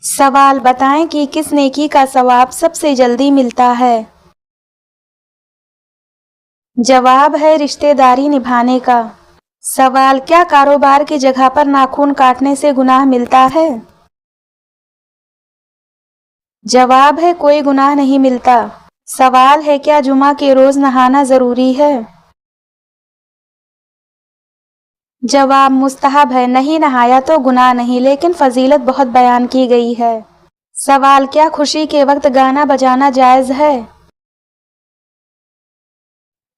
سوال بتائیں کہ کس نیکی کا ثواب سب سے جلدی ملتا ہے؟ جواب ہے رشتہ داری نبھانے کا۔ سوال کیا کاروبار کی جگہ پر ناخن کاٹنے سے گناہ ملتا ہے؟ جواب ہے کوئی گناہ نہیں ملتا۔ سوال ہے کیا جمعہ کے روز نہانا ضروری ہے؟ جواب مستحب ہے، نہیں نہایا تو گناہ نہیں، لیکن فضیلت بہت بیان کی گئی ہے۔ سوال کیا خوشی کے وقت گانا بجانا جائز ہے؟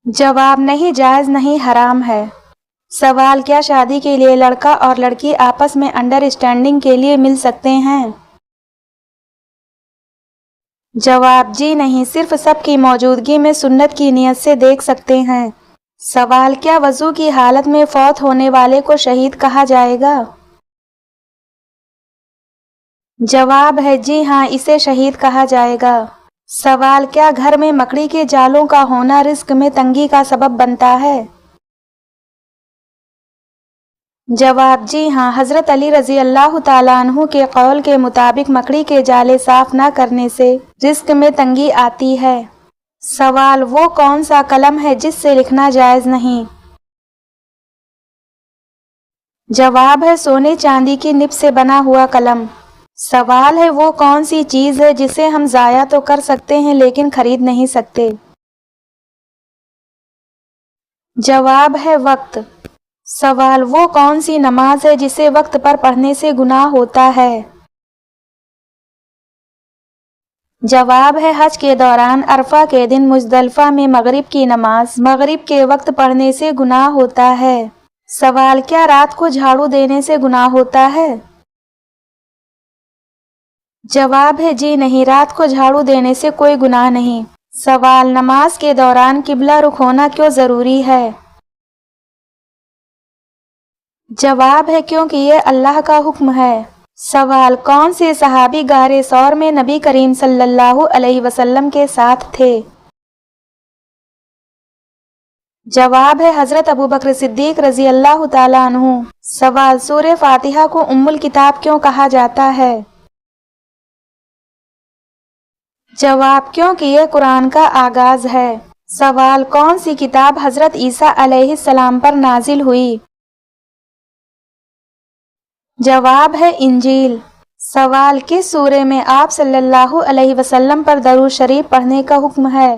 جواب نہیں، جائز نہیں، حرام ہے۔ سوال کیا شادی کے لیے لڑکا اور لڑکی آپس میں انڈرسٹینڈنگ کے لیے مل سکتے ہیں؟ جواب جی نہیں، صرف سب کی موجودگی میں سنت کی نیت سے دیکھ سکتے ہیں۔ سوال کیا وضو کی حالت میں فوت ہونے والے کو شہید کہا جائے گا؟ جواب ہے جی ہاں، اسے شہید کہا جائے گا۔ سوال کیا گھر میں مکڑی کے جالوں کا ہونا رزق میں تنگی کا سبب بنتا ہے؟ جواب جی ہاں، حضرت علی رضی اللہ تعالیٰ عنہ کے قول کے مطابق مکڑی کے جالے صاف نہ کرنے سے رزق میں تنگی آتی ہے۔ سوال وہ کون سا قلم ہے جس سے لکھنا جائز نہیں؟ جواب ہے سونے چاندی کی نب سے بنا ہوا قلم۔ سوال ہے وہ کون سی چیز ہے جسے ہم ضائع تو کر سکتے ہیں لیکن خرید نہیں سکتے؟ جواب ہے وقت۔ سوال وہ کون سی نماز ہے جسے وقت پر پڑھنے سے گناہ ہوتا ہے؟ جواب ہے حج کے دوران عرفہ کے دن مزدلفہ میں مغرب کی نماز مغرب کے وقت پڑھنے سے گناہ ہوتا ہے۔ سوال کیا رات کو جھاڑو دینے سے گناہ ہوتا ہے؟ جواب ہے جی نہیں، رات کو جھاڑو دینے سے کوئی گناہ نہیں۔ سوال نماز کے دوران قبلہ رخ ہونا کیوں ضروری ہے؟ جواب ہے کیونکہ یہ اللہ کا حکم ہے۔ سوال کون سے صحابی غار ثور میں نبی کریم صلی اللہ علیہ وسلم کے ساتھ تھے؟ جواب ہے حضرت ابوبکر صدیق رضی اللہ تعالیٰ عنہ۔ سوال سورہ فاتحہ کو ام الکتاب کیوں کہا جاتا ہے؟ جواب کیونکہ یہ قرآن کا آغاز ہے۔ سوال کون سی کتاب حضرت عیسیٰ علیہ السلام پر نازل ہوئی؟ جواب ہے انجیل۔ سوال کس سورہ میں آپ صلی اللہ علیہ وسلم پر درود شریف پڑھنے کا حکم ہے؟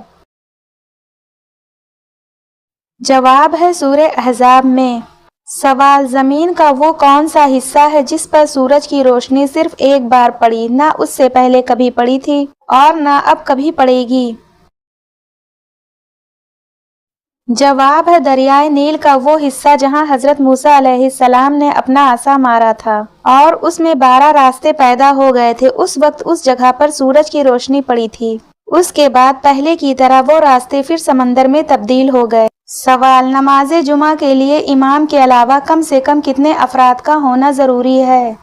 جواب ہے سورہ احزاب میں۔ سوال زمین کا وہ کون سا حصہ ہے جس پر سورج کی روشنی صرف ایک بار پڑی، نہ اس سے پہلے کبھی پڑی تھی اور نہ اب کبھی پڑے گی؟ جواب ہے دریائے نیل کا وہ حصہ جہاں حضرت موسیٰ علیہ السلام نے اپنا عصا مارا تھا اور اس میں 12 راستے پیدا ہو گئے تھے۔ اس وقت اس جگہ پر سورج کی روشنی پڑی تھی، اس کے بعد پہلے کی طرح وہ راستے پھر سمندر میں تبدیل ہو گئے۔ سوال نماز جمعہ کے لیے امام کے علاوہ کم سے کم کتنے افراد کا ہونا ضروری ہے؟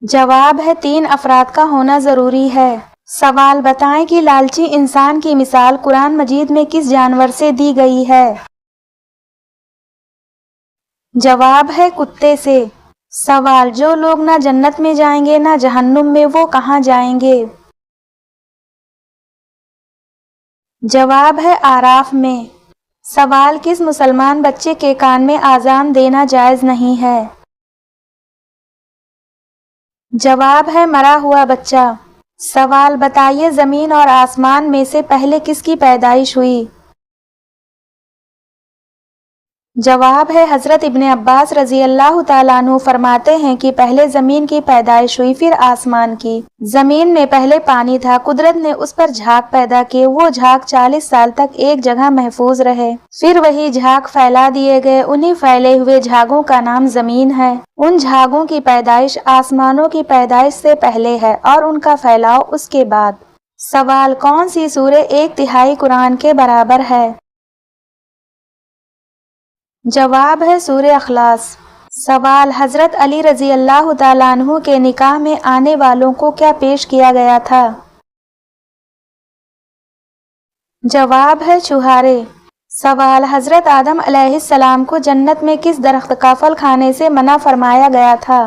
جواب ہے 3 افراد کا ہونا ضروری ہے۔ سوال بتائیں کہ لالچی انسان کی مثال قرآن مجید میں کس جانور سے دی گئی ہے؟ جواب ہے کتے سے۔ سوال جو لوگ نہ جنت میں جائیں گے نہ جہنم میں، وہ کہاں جائیں گے؟ جواب ہے آراف میں۔ سوال کس مسلمان بچے کے کان میں آذان دینا جائز نہیں ہے؟ جواب ہے مرا ہوا بچہ۔ سوال بتائیے زمین اور آسمان میں سے پہلے کس کی پیدائش ہوئی؟ جواب ہے حضرت ابن عباس رضی اللہ تعالیٰ عنہ فرماتے ہیں کہ پہلے زمین کی پیدائش ہوئی پھر آسمان کی۔ زمین میں پہلے پانی تھا، قدرت نے اس پر جھاگ پیدا کیے، وہ جھاگ 40 سال تک ایک جگہ محفوظ رہے، پھر وہی جھاگ پھیلا دیے گئے، انہی پھیلے ہوئے جھاگوں کا نام زمین ہے۔ ان جھاگوں کی پیدائش آسمانوں کی پیدائش سے پہلے ہے اور ان کا پھیلاؤ اس کے بعد۔ سوال کون سی سورہ 1/3 قرآن کے برابر ہے؟ جواب ہے سورہ اخلاص۔ سوال حضرت علی رضی اللہ تعالیٰ عنہ کے نکاح میں آنے والوں کو کیا پیش کیا گیا تھا؟ جواب ہے چھہارے۔ سوال حضرت آدم علیہ السلام کو جنت میں کس درخت کا پھل کھانے سے منع فرمایا گیا تھا؟